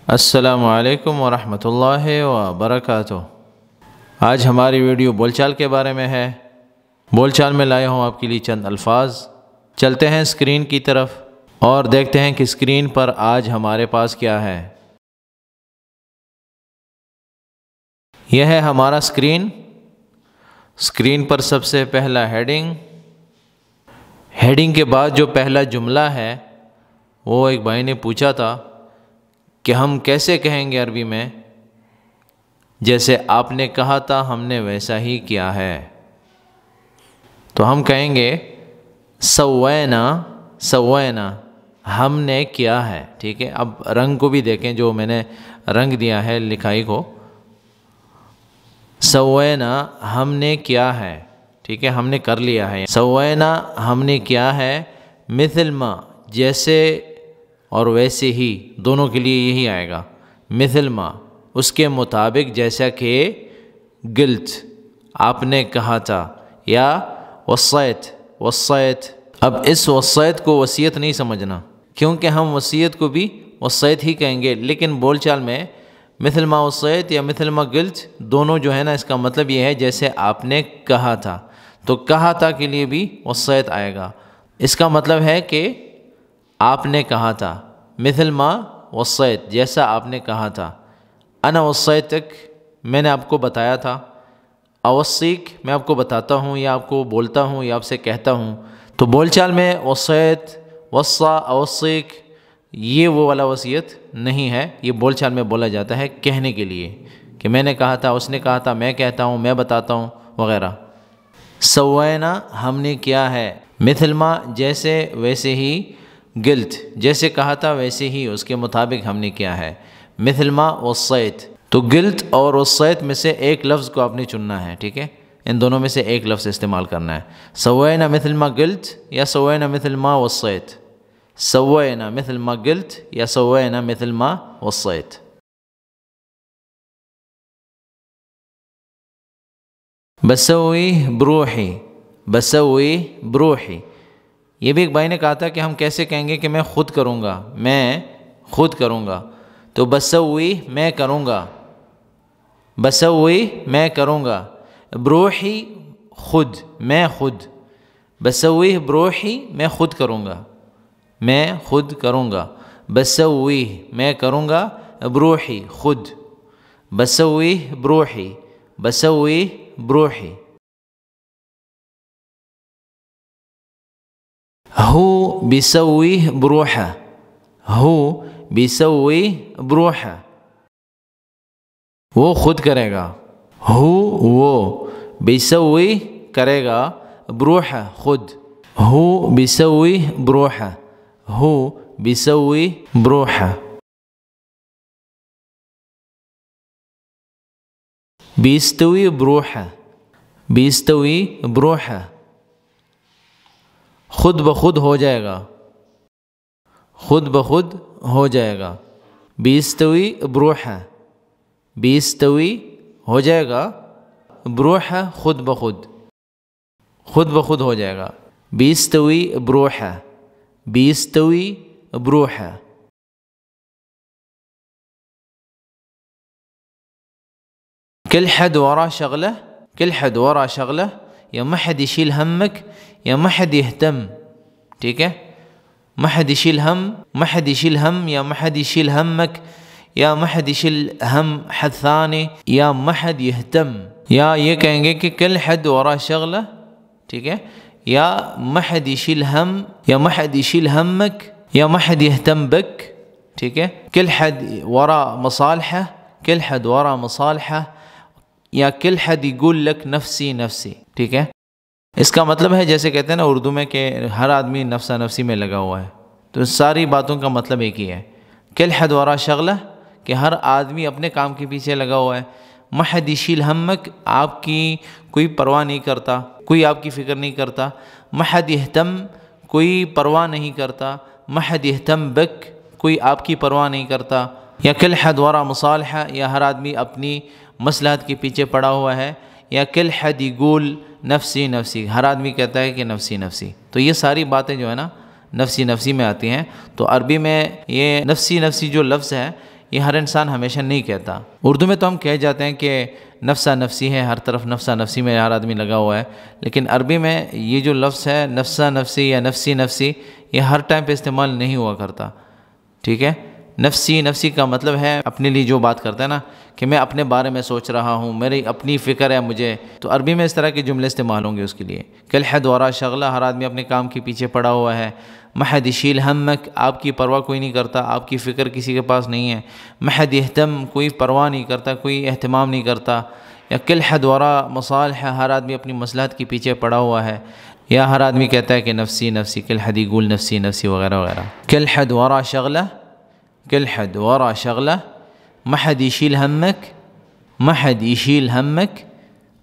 السلام علیکم ورحمۃ اللہ وبرکاتہ۔ آج ہماری ویڈیو بول چال کے بارے میں ہے۔ بول چال میں لائے ہوں آپ کے لیے چند الفاظ۔ چلتے ہیں اسکرین کی طرف اور دیکھتے ہیں کہ اسکرین پر آج ہمارے پاس کیا ہے۔ یہ ہے ہمارا اسکرین۔ اسکرین پر سب سے پہلا ہیڈنگ۔ ہیڈنگ کے بعد جو پہلا جملہ ہے وہ ایک بھائی نے پوچھا تھا کہ ہم کیسے کہیں گے عربی میں، جیسے آپ نے کہا تھا ہم نے ویسا ہی کیا ہے، تو ہم کہیں گے سوینا سوینا، ہم نے کیا ہے۔ ٹھیک ہے، اب رنگ کو بھی دیکھیں، جو میں نے رنگ دیا ہے لکھائی کو، سوینا ہم نے کیا ہے۔ ٹھیک ہے، ہم نے کر لیا ہے۔ سوینا ہم نے کیا ہے، مثل ما جیسے اور ویسے ہی، دونوں کے لیے یہی آئے گا، مثل ما اس کے مطابق، جیسا کہ قلت آپ نے کہا تھا، یا وصیت وصیت۔ اب اس وصیت کو وصیت نہیں سمجھنا، کیونکہ ہم وصیت کو بھی وصیت ہی کہیں گے، لیکن بول چال میں مثل ما وصیت یا مثل ما قلت دونوں جو ہے نا، اس کا مطلب یہ ہے جیسے آپ نے کہا تھا، تو کہا تھا کے لیے بھی وصیت آئے گا۔ اس کا مطلب ہے کہ آپ نے کہا تھا، مثل ما وصیت جیسا آپ نے کہا تھا، انا وصیتک میں نے آپ کو بتایا تھا، اوصیک میں آپ کو بتاتا ہوں یا آپ کو بولتا ہوں یا آپ سے کہتا ہوں۔ تو بول چال میں وصیت وصا اوصیک یہ وہ والا وصیت نہیں ہے، یہ بول چال میں بولا جاتا ہے کہنے کے لیے، کہ میں نے کہا تھا، اس نے کہا تھا، میں کہتا ہوں، میں بتاتا ہوں وغیرہ۔ سوینا ہم نے کیا ہے، مثل ما جیسے ویسے ہی، قلت جیسے کہا تھا ویسے ہی اس کے مطابق ہم نے کیا ہے، مثل ما وصیت۔ تو قلت اور وصیت میں سے ایک لفظ کو آپ نے چننا ہے۔ ٹھیک ہے، ان دونوں میں سے ایک لفظ استعمال کرنا ہے، سوینا مثل ما قلت یا سوینا مثل ما وصیت، سوینا مثل ما قلت یا سوینا مثل ما وصیت۔ بسوی بروحی بسوی بروحی، یہ بھی ایک بھائی نے کہا تھا کہ ہم کیسے کہیں گے کہ میں خود کروں گا، میں خود کروں گا، تو بسوی میں کروں گا، بسوی میں کروں گا، بروحی خود میں خود، بسوی بروحی میں خود کروں گا، میں خود کروں گا، بسوی میں کروں گا، بروحی خود، بسوی بروحی بسوی بروحی۔ هو بيسوي بروحه هو بيسوي بروحه، وہ خود کرے گا، وہ بيسوي کرے گا، بروحه خود، هو بيسوي بروحه هو بيسوي بروحه۔ بيستوي بروحه بيستوي بروحه، خود بخود ہو جائے گا، خود بخود ہو جائے گا، بیستوی بروحہ بیستوی ہو جائے گا، بروحہ خود بخود، خود بخود ہو جائے گا، بیستوی بروحہ بیستوی بروحہ۔ كل حد وراه شغله كل حد وراه شغله، یا ما حد يشيل همك یا ما حد يهتم۔ ٹھیک ہے، ما حد يشيل هم ما حد يشيل هم یا ما حد يشيل همك یا ما حد يشيل هم حد ثاني یا ما حد يهتم، یا یہ کہیں گے کہ كل حد وراه شغله، ٹھیک ہے، یا ما حد يشيل هم یا ما حد يشيل همك یا ما حد يهتم بك۔ ٹھیک ہے، كل حد وراه مصالحه كل حد وراه مصالحه یا كل حد يقول لك نفسي نفسي۔ ٹھیک ہے، اس کا مطلب ہے جیسے کہتے ہیں نا اردو میں کہ ہر آدمی نفسا نفسی میں لگا ہوا ہے، تو ساری باتوں کا مطلب ایک ہی ہے، كل حد وراه شغله کہ ہر آدمی اپنے کام کے پیچھے لگا ہوا ہے، ما حد يشيل همك آپ کی کوئی پرواہ نہیں کرتا، کوئی آپ کی فکر نہیں کرتا، ما حد يهتم کوئی پرواہ نہیں کرتا، ما حد يهتم بك کوئی آپ کی پرواہ نہیں کرتا، یا كل حد وراه مصالحه یا ہر آدمی اپنی مصلحت کے پیچھے پڑا ہوا ہے، یا كل حد يقول نفسی نفسی ہر آدمی کہتا ہے کہ نفسی نفسی۔ تو یہ ساری باتیں جو ہے نا نفسی نفسی میں آتی ہیں، تو عربی میں یہ نفسی نفسی جو لفظ ہے یہ ہر انسان ہمیشہ نہیں کہتا۔ اردو میں تو ہم کہہ جاتے ہیں کہ نفسہ نفسی ہے، ہر طرف نفسہ نفسی میں ہر آدمی لگا ہوا ہے، لیکن عربی میں یہ جو لفظ ہے نفسہ نفسی یا نفسی نفسی، یہ ہر ٹائم پہ استعمال نہیں ہوا کرتا، ٹھیک ہے۔ نفسی نفسی کا مطلب ہے اپنے لیے جو بات کرتا ہے نا، کہ میں اپنے بارے میں سوچ رہا ہوں، میری اپنی فکر ہے مجھے، تو عربی میں اس طرح کے جملے استعمال ہوں گے اس کے لیے۔ کالحد ورا شغلہ، ہر آدمی اپنے کام کے پیچھے پڑا ہوا ہے۔ محد یشیل ہمک، آپ کی پرواہ کوئی نہیں کرتا، آپ کی فکر کسی کے پاس نہیں ہے۔ محد یہتم، کوئی پرواہ نہیں کرتا، کوئی اہتمام نہیں کرتا۔ یا کالحد ورا مصالح، ہر آدمی اپنی مصلحت کے پیچھے پڑا ہوا ہے، یا ہر آدمی کہتا ہے کہ نفسی نفسی، کالحد یقول نفسی نفسی وغیرہ وغیرہ۔ کالحد ورا شغلہ، کالحد ورا شغلہ، محد یشیل ہمک، محد یشیل ہمک،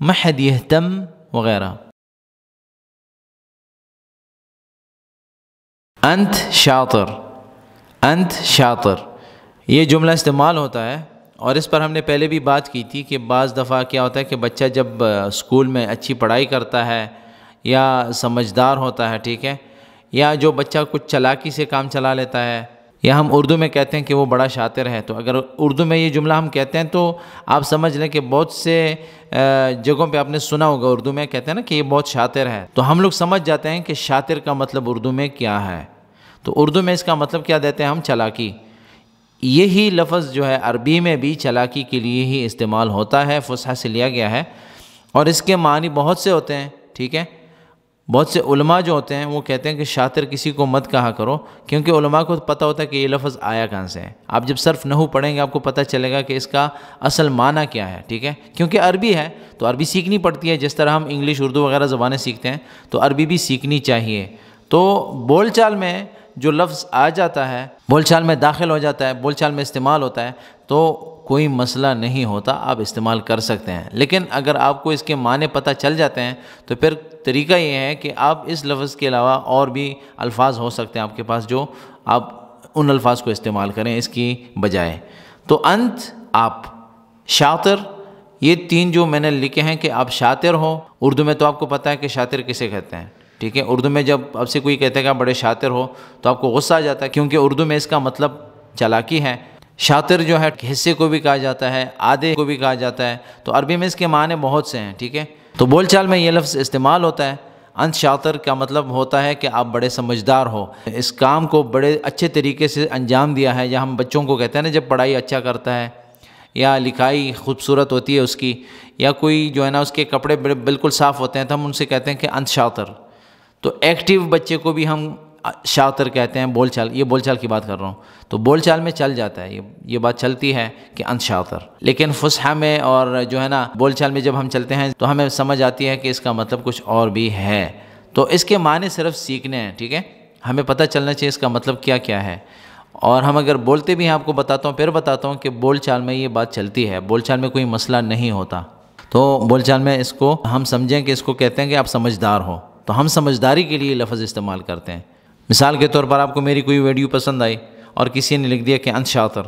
محد یہتم وغیرہ۔ انت شاطر، انت شاطر، یہ جملہ استعمال ہوتا ہے، اور اس پر ہم نے پہلے بھی بات کی تھی کہ بعض دفعہ کیا ہوتا ہے کہ بچہ جب اسکول میں اچھی پڑھائی کرتا ہے یا سمجھدار ہوتا ہے، ٹھیک ہے، یا جو بچہ کچھ چلاکی سے کام چلا لیتا ہے، یا ہم اردو میں کہتے ہیں کہ وہ بڑا شاطر ہے، تو اگر اردو میں یہ جملہ ہم کہتے ہیں تو آپ سمجھ لیں کہ بہت سے جگہوں پہ آپ نے سنا ہوگا اردو میں کہتے ہیں نا کہ یہ بہت شاطر ہے، تو ہم لوگ سمجھ جاتے ہیں کہ شاطر کا مطلب اردو میں کیا ہے۔ تو اردو میں اس کا مطلب کیا دیتے ہیں ہم؟ چلاکی۔ یہی لفظ جو ہے عربی میں بھی چلاکی کے لیے ہی استعمال ہوتا ہے، فصحى سے لیا گیا ہے، اور اس کے معنی بہت سے ہوتے ہیں، ٹھیک ہے۔ بہت سے علماء جو ہوتے ہیں وہ کہتے ہیں کہ شاطر کسی کو مت کہا کرو، کیونکہ علماء کو پتہ ہوتا ہے کہ یہ لفظ آیا کہاں سے ہے۔ آپ جب صرف نحو پڑھیں گے آپ کو پتہ چلے گا کہ اس کا اصل معنی کیا ہے، ٹھیک ہے، کیونکہ عربی ہے تو عربی سیکھنی پڑتی ہے، جس طرح ہم انگلش اردو وغیرہ زبانیں سیکھتے ہیں تو عربی بھی سیکھنی چاہیے۔ تو بول چال میں جو لفظ آ جاتا ہے، بول چال میں داخل ہو جاتا ہے، بول چال میں استعمال ہوتا ہے، تو کوئی مسئلہ نہیں ہوتا، آپ استعمال کر سکتے ہیں۔ لیکن اگر آپ کو اس کے معنی پتہ چل جاتے ہیں تو پھر طریقہ یہ ہے کہ آپ اس لفظ کے علاوہ اور بھی الفاظ ہو سکتے ہیں آپ کے پاس، جو آپ ان الفاظ کو استعمال کریں اس کی بجائے۔ تو انت، آپ، شاطر، یہ تین جو میں نے لکھے ہیں کہ آپ شاطر ہو۔ اردو میں تو آپ کو پتہ ہے کہ شاطر کسے کہتے ہیں، ٹھیک ہے۔ اردو میں جب آپ سے کوئی کہتا ہے کہ آپ بڑے شاطر ہو تو آپ کو غصہ آ جاتا ہے، کیونکہ اردو میں اس کا مطلب چلاکی ہے۔ شاطر جو ہے حصے کو بھی کہا جاتا ہے، آدھے کو بھی کہا جاتا ہے، تو عربی میں اس کے معنی بہت سے ہیں، ٹھیک ہے۔ تو بول چال میں یہ لفظ استعمال ہوتا ہے۔ انت شاطر کا مطلب ہوتا ہے کہ آپ بڑے سمجھدار ہو، اس کام کو بڑے اچھے طریقے سے انجام دیا ہے، یا ہم بچوں کو کہتے ہیں نا جب پڑھائی اچھا کرتا ہے یا لکھائی خوبصورت ہوتی ہے اس کی، یا کوئی جو ہے نا اس کے کپڑے بالکل صاف ہوتے ہیں تو ہم ان سے کہتے ہیں کہ انت شاطر۔ تو ایکٹیو بچے کو بھی ہم شاطر کہتے ہیں، بول چال، یہ بول چال کی بات کر رہا ہوں، تو بول چال میں چل جاتا ہے، یہ بات چلتی ہے کہ انت شاطر۔ لیکن فصحیٰ میں اور جو ہے نا بول چال میں جب ہم چلتے ہیں تو ہمیں سمجھ آتی ہے کہ اس کا مطلب کچھ اور بھی ہے، تو اس کے معنی صرف سیکھنے ہیں، ٹھیک ہے، ہمیں پتہ چلنا چاہیے اس کا مطلب کیا کیا ہے۔ اور ہم اگر بولتے بھی ہیں، آپ کو بتاتا ہوں، پھر بتاتا ہوں کہ بول چال میں یہ بات چلتی ہے، بول چال میں کوئی مسئلہ نہیں ہوتا۔ تو بول چال میں اس کو ہم سمجھیں کہ اس کو کہتے ہیں کہ آپ سمجھدار ہو، تو ہم سمجھداری کے لیے لفظ استعمال کرتے ہیں۔ مثال کے طور پر آپ کو میری کوئی ویڈیو پسند آئی اور کسی نے لکھ دیا کہ انت شاطر،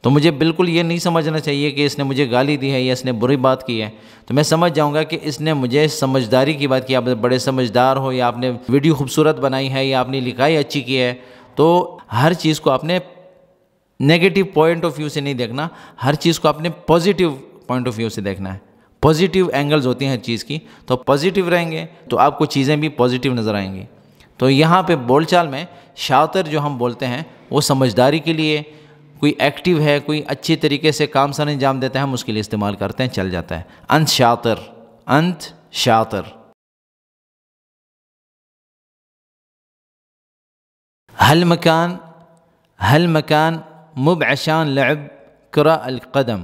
تو مجھے بالکل یہ نہیں سمجھنا چاہیے کہ اس نے مجھے گالی دی ہے یا اس نے بری بات کی ہے، تو میں سمجھ جاؤں گا کہ اس نے مجھے سمجھداری کی بات کی، آپ بڑے سمجھدار ہو، یا آپ نے ویڈیو خوبصورت بنائی ہے، یا آپ نے لکھائی اچھی کی ہے۔ تو ہر چیز کو آپ نے نیگیٹو پوائنٹ آف ویو سے نہیں دیکھنا، ہر چیز کو آپ نے پازیٹیو پوائنٹ آف ویو سے دیکھنا ہے۔ پازیٹیو اینگلز ہوتی ہیں ہر چیز کی، تو پازیٹیو رہیں گے تو آپ کو چیزیں بھی پازیٹیو نظر آئیں گی۔ تو یہاں پہ بول چال میں شاطر جو ہم بولتے ہیں وہ سمجھداری کے لیے، کوئی ایکٹیو ہے، کوئی اچھی طریقے سے کام سر انجام دیتا ہے، ہم اس کے لیے استعمال کرتے ہیں، چل جاتا ہے۔ انت شاطر، انت شاطر۔ هل مكان، هل مكان مو بعشان لعب كرة القدم،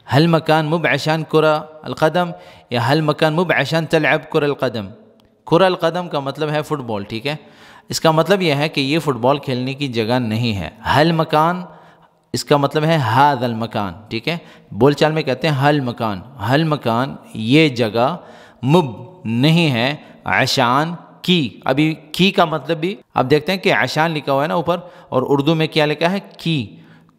هل مكان مو بعشان كرة القدم، یا هل مكان مو بعشان تلعب كرة القدم۔ کرہ القدم کا مطلب ہے فٹ بال، ٹھیک ہے، اس کا مطلب یہ ہے کہ یہ فٹ بال کھیلنے کی جگہ نہیں ہے۔ ہل مکان، اس کا مطلب ہے ھذا المکان، ٹھیک ہے، بول چال میں کہتے ہیں ہل مکان، ہل مکان یہ جگہ، مب نہیں ہے، عشان کی، ابھی کی کا مطلب بھی آپ دیکھتے ہیں کہ عشان لکھا ہوا ہے نا اوپر، اور اردو میں کیا لکھا ہے کی،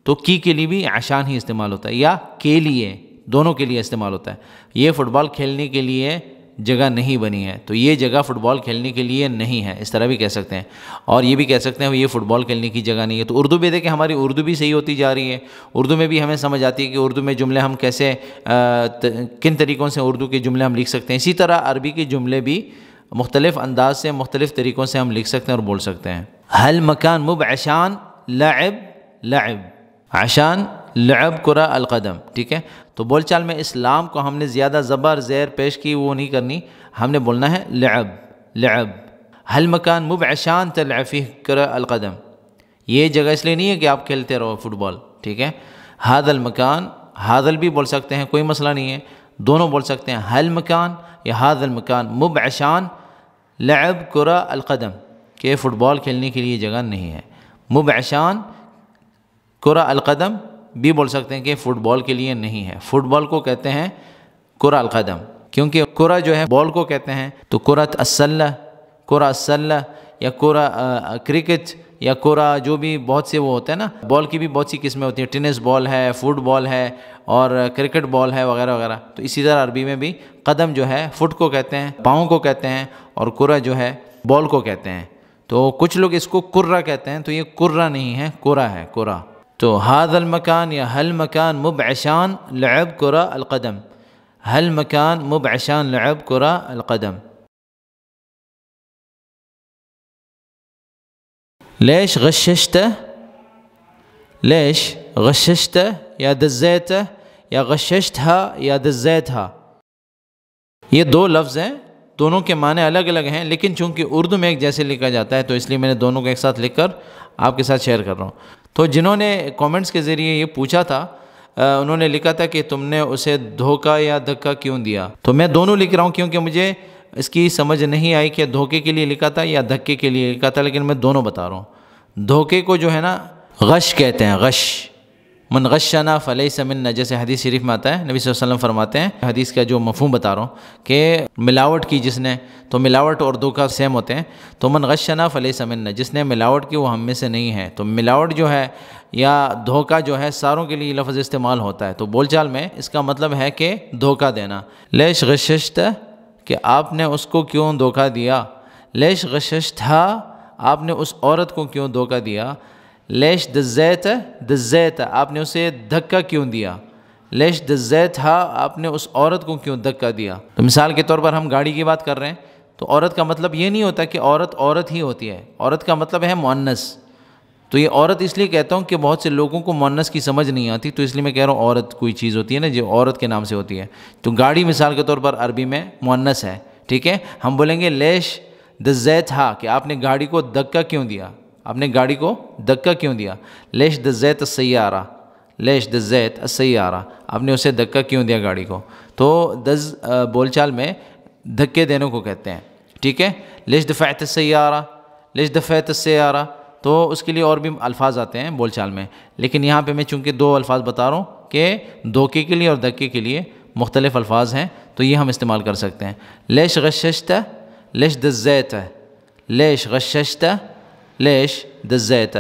تو کی کے لیے بھی عشان ہی استعمال ہوتا ہے، یا کے لیے، دونوں کے لیے استعمال ہوتا ہے۔ یہ فٹ بال کھیلنے کے لیے جگہ نہیں بنی ہے، تو یہ جگہ فٹ بال کھیلنے کے لیے نہیں ہے، اس طرح بھی کہہ سکتے ہیں۔ اور یہ بھی کہہ سکتے ہیں یہ فٹ بال کھیلنے کی جگہ نہیں ہے۔ تو اردو بھی دیکھیں ہماری اردو بھی صحیح ہوتی جا رہی ہے، اردو میں بھی ہمیں سمجھ آتی ہے کہ اردو میں جملے ہم کیسے کن طریقوں سے اردو کے جملے ہم لکھ سکتے ہیں۔ اسی طرح عربی کے جملے بھی مختلف انداز سے مختلف طریقوں سے ہم لکھ سکتے ہیں اور بول سکتے ہیں۔ هل مكان مو بعشان لعب لعب، عشان لعب کرہ القدم، ٹھیک ہے۔ تو بول چال میں اسلام کو ہم نے زیادہ زبر زیر پیش کی وہ نہیں کرنی، ہم نے بولنا ہے لعب لعب۔ هل مكان مو بعشان تلعب فيه کرہ القدم، یہ جگہ اس لیے نہیں ہے کہ آپ کھیلتے رہو فٹ بال، ٹھیک ہے۔ هذا المكان، هذا بھی بول سکتے ہیں، کوئی مسئلہ نہیں ہے، دونوں بول سکتے ہیں، هل مكان یا هذا المكان مو بعشان لعب کرہ القدم، کہ فٹ بال کھیلنے کے لیے جگہ نہیں ہے۔ مو بعشان کرہ القدم بھی بول سکتے ہیں کہ فٹ بال کے لیے نہیں ہے، فٹ بال کو کہتے ہیں کرہ القدم، کیونکہ کرہ جو ہے بال کو کہتے ہیں، تو کرۃ السلہ، کرہ السلہ یا کرہ کرکٹ یا کرہ جو بھی بہت سے وہ ہوتے ہیں نا، بال کی بھی بہت سی قسمیں ہوتی ہیں، ٹینس بال ہے، فٹ بال ہے اور کرکٹ بال ہے وغیرہ وغیرہ۔ تو اسی طرح عربی میں بھی قدم جو ہے فٹ کو کہتے ہیں، پاؤں کو کہتے ہیں، اور کرہ جو ہے بال کو کہتے ہیں۔ تو کچھ لوگ اس کو کرہ کہتے ہیں، تو یہ کرہ نہیں ہے، کرہ ہے، کرہ۔ تو هذا المكان یا هل مكان مو بعشان لعب کرہ القدم، هل مكان مو بعشان لعب کرہ القدم۔ ليش غششته، ليش غششته یا دزیته یا غششتها یا دزیتها، یہ دو لفظ ہیں، دونوں کے معنی الگ الگ ہیں، لیکن چونکہ اردو میں ایک جیسے لکھا جاتا ہے تو اس لیے میں نے دونوں کو ایک ساتھ لکھ کر آپ کے ساتھ شیئر کر رہا ہوں۔ تو جنہوں نے کومنٹس کے ذریعے یہ پوچھا تھا، انہوں نے لکھا تھا کہ تم نے اسے دھوکہ یا دھکا کیوں دیا، تو میں دونوں لکھ رہا ہوں کیونکہ مجھے اس کی سمجھ نہیں آئی کہ دھوکے کے لیے لکھا تھا یا دھکے کے لیے لکھا تھا، لیکن میں دونوں بتا رہا ہوں۔ دھوکے کو جو ہے نا غش کہتے ہیں، غش، من غشنا فلیس منا، جیسے حدیث شریف میں آتا ہے، نبی صلی اللہ علیہ وسلم فرماتے ہیں، حدیث کا جو مفہوم بتا رہا ہوں کہ ملاوٹ کی جس نے، تو ملاوٹ اور دھوکہ سیم ہوتے ہیں، تو من غشنا فلیس منا، جس نے ملاوٹ کی وہ ہم میں سے نہیں ہے۔ تو ملاوٹ جو ہے یا دھوکہ جو ہے ساروں کے لیے لفظ استعمال ہوتا ہے، تو بول چال میں اس کا مطلب ہے کہ دھوکہ دینا۔ لیش غششت، کہ آپ نے اس کو کیوں دھوکہ دیا، لیش غششتھا، آپ نے اس عورت کو کیوں دھوکہ دیا، لیش دزیت، دزیت، آپ نے اسے دھکا کیوں دیا، لیش دزیتھا، آپ نے اس عورت کو کیوں دھکا دیا۔ تو مثال کے طور پر ہم گاڑی کی بات کر رہے ہیں، تو عورت کا مطلب یہ نہیں ہوتا کہ عورت عورت ہی ہوتی ہے، عورت کا مطلب ہے مؤنث۔ تو یہ عورت اس لیے کہتا ہوں کہ بہت سے لوگوں کو مؤنث کی سمجھ نہیں آتی، تو اس لیے میں کہہ رہا ہوں عورت کوئی چیز ہوتی ہے نا جو عورت کے نام سے ہوتی ہے، تو گاڑی مثال کے طور پر عربی میں مؤنث ہے، ٹھیک ہے۔ ہم بولیں گے لیش دزیتھا، کہ آپ نے گاڑی کو دھکا کیوں دیا، آپ نے گاڑی کو دھکا کیوں دیا۔ لیش دزیت السیارہ، لیش دزیت السیارہ، آپ نے اسے دھکا کیوں دیا گاڑی کو۔ تو دز بول چال میں دھکے دینے کو کہتے ہیں، ٹھیک ہے۔ لیش دفعت السیارہ، لیش دفعت السیارہ، تو اس کے لیے اور بھی الفاظ آتے ہیں بول چال میں، لیکن یہاں پہ میں چونکہ دو الفاظ بتا رہا ہوں کہ دھوکے کے لیے اور دھکے کے لیے مختلف الفاظ ہیں، تو یہ ہم استعمال کر سکتے ہیں۔ لیش غششت، لیش دزیت، لیش غششت، لیش دزیت۔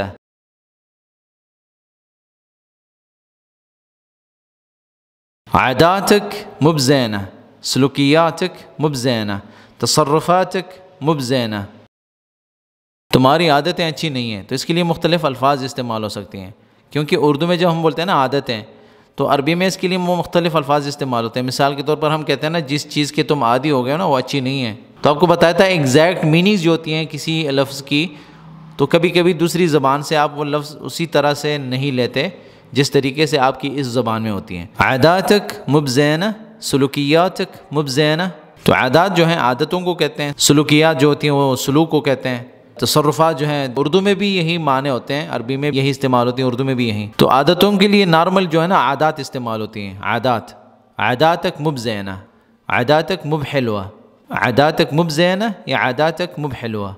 عاداتك مو بزينة، سلوكياتك مو بزينة، تصرفاتك مو بزينة، تمہاری عادتیں اچھی نہیں ہیں، تو اس کے لیے مختلف الفاظ استعمال ہو سکتی ہیں، کیونکہ اردو میں جب ہم بولتے ہیں نا عادتیں، تو عربی میں اس کے لیے مختلف الفاظ استعمال ہوتے ہیں۔ مثال کے طور پر ہم کہتے ہیں نا جس چیز کے تم عادی ہو گئے ہو نا وہ اچھی نہیں ہے، تو آپ کو بتایا تھا ایگزیکٹ میننگز جو ہوتی ہیں کسی لفظ کی، تو کبھی کبھی دوسری زبان سے آپ وہ لفظ اسی طرح سے نہیں لیتے جس طریقے سے آپ کی اس زبان میں ہوتی ہیں۔ عاداتک مو بزینہ، سلوکیاتک مو بزینہ، تو عادات جو ہیں عادتوں کو کہتے ہیں، سلوکیات جو ہوتی ہیں وہ سلوک کو کہتے ہیں، تصرفات جو ہیں اردو میں بھی یہی معنی ہوتے ہیں، عربی میں یہی استعمال ہوتی ہیں، اردو میں بھی یہی۔ تو عادتوں کے لیے نارمل جو ہے نا عادات استعمال ہوتی ہیں، عادات۔ عاداتک مو بزینہ، عاداتک مو بحلوہ، عاداتک مو بزینہ یا عاداتک مو بحلوہ۔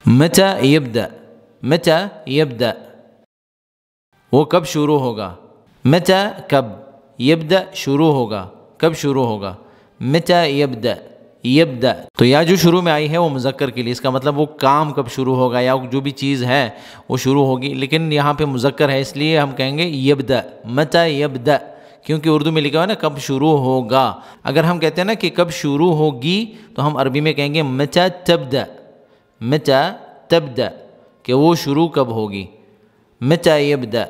متى يبدأ، متى يبدأ، وہ کب شروع ہوگا، متى کب، يبدأ شروع ہوگا، کب شروع ہوگا، متى يبدأ، يبدأ، تو یا جو شروع میں آئی ہے وہ مذکر کے لیے، اس کا مطلب وہ کام کب شروع ہوگا یا جو بھی چیز ہے وہ شروع ہوگی، لیکن یہاں پہ مذکر ہے اس لیے ہم کہیں گے يبدأ، متى يبدأ، کیونکہ اردو میں لکھا ہوا ہے نا کب شروع ہوگا. اگر ہم کہتے ہیں نا کہ کب شروع ہوگی تو ہم عربی میں کہیں گے متى تبدأ، متى تبدأ کہ وہ شروع کب ہوگی. متى يبدأ،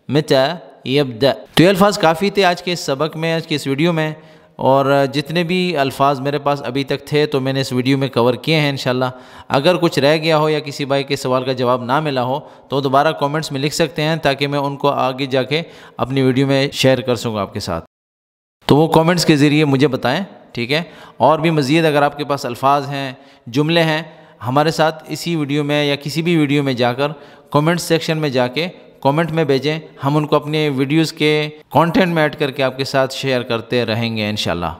متى يبدأ. تو یہ الفاظ کافی تھے آج کے اس سبق میں، آج کے اس ویڈیو میں، اور جتنے بھی الفاظ میرے پاس ابھی تک تھے تو میں نے اس ویڈیو میں کور کیے ہیں انشاءاللہ. اگر کچھ رہ گیا ہو یا کسی بھائی کے سوال کا جواب نہ ملا ہو تو دوبارہ کومنٹس میں لکھ سکتے ہیں تاکہ میں ان کو آگے جا کے اپنی ویڈیو میں شیئر کر سکوں آپ کے ساتھ. تو وہ کومنٹس کے ذریعے مجھے بتائیں، ٹھیک ہے. اور بھی مزید اگر آپ کے پاس الفاظ ہیں، جملے ہیں، ہمارے ساتھ اسی ویڈیو میں یا کسی بھی ویڈیو میں جا کر کومنٹ سیکشن میں جا کے کومنٹ میں بھیجیں. ہم ان کو اپنے ویڈیوز کے کانٹینٹ میں ایڈ کر کے آپ کے ساتھ شیئر کرتے رہیں گے انشاءاللہ.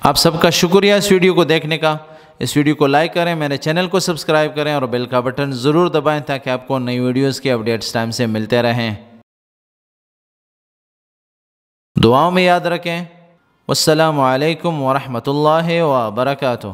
آپ سب کا شکریہ اس ویڈیو کو دیکھنے کا. اس ویڈیو کو لائک کریں، میرے چینل کو سبسکرائب کریں اور بیل کا بٹن ضرور دبائیں تاکہ آپ کو نئی ویڈیوز کے اپڈیٹس ٹائم سے ملتے رہیں. دعاؤں میں یاد رکھیں. والسلام علیکم ورحمۃ اللہ وبرکاتہ.